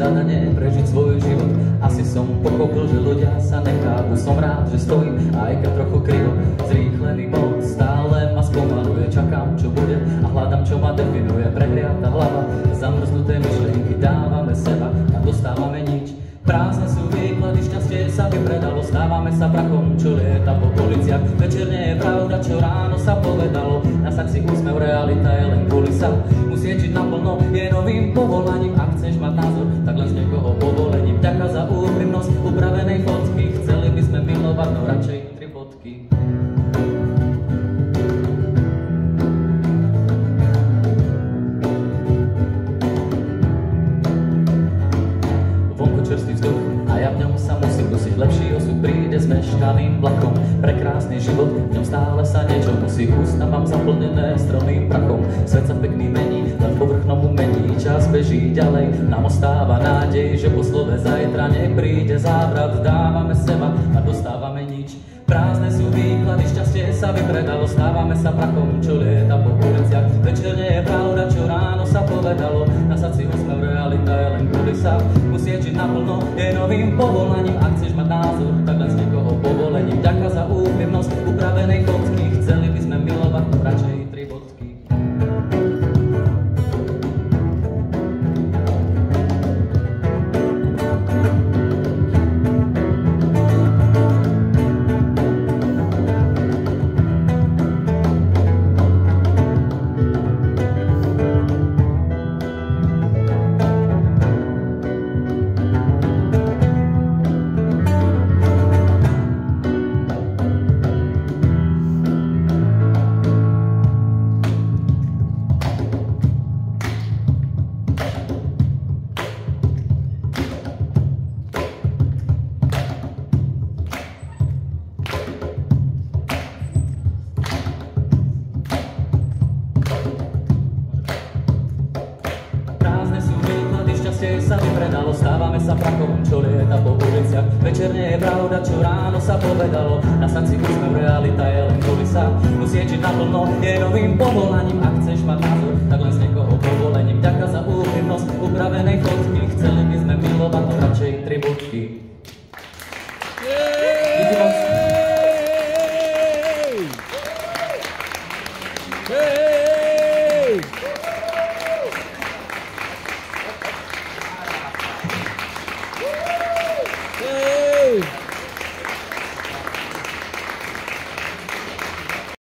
zadanie prežiť svoj život. Asi som pochopil, že ľudia sa nechápu. Som rád, že stojím, aj keď trochu krivo. Zrýchlený bod stále ma spomaluje. Čakám, čo bude a hľadám, čo ma definuje. Prehriata hlava, zamrznuté myšlienky, dávame seba a dostávame nič. Prázdne sú výklady, šťastie sa vypredalo. Stávame sa prachom, čo lieta po uliciach. Večer nie je pravda, čo ráno sa povedalo. Na saxi úsmev, realita je len kulisa. Musieť žiť naplno je novým povolaním. Ak chceš mať názor, tak len z niekoho povolením. Ďaká za úprimnosť upravenej fotky. Chceli by sme milovať, no radšej 3 bodky. Čerstvý vzduch a ja v ňom sa musím dusiť. Lepší osud príde s meškaným vlakom. Pre krásny život v ňom stále sa niečo musí. Ústa mám zaplnené stromým prachom. Svet sa pekný mení, len povrchnom umení. Čas beží ďalej, nám ostáva nádej, že po slove zajtra nepríde závrat. Dávame seba a dostávame nič. Prázdne sú výklady, šťastie sa vypredalo. Stávame sa prachom, čo lieta po uliciach. Večer nie je pravda, čo ráno sa povedalo. Na saci úsmev, realita je len kulisa. Musieť žiť naplno je novým povolaním. Ak chceš mať názor, tak len z niekoho povolením. Ďaká za úprimnosť upravenej fotky. Chceli by sme milovať, radšej 3 bodky. Sa vypredalo, stávame sa prachom, čo lieta po uliciach. Večer nie je pravda, čo ráno sa povedalo. Na saci úsmev, realita je len kulisa. Musieť žiť naplno je novým povolaním. Ak chceš mať názor, tak len z niekoho povolením. Ďaká za úprimnosť upravenej fotky. Chceli by sme milovať, no radšej 3 bodky.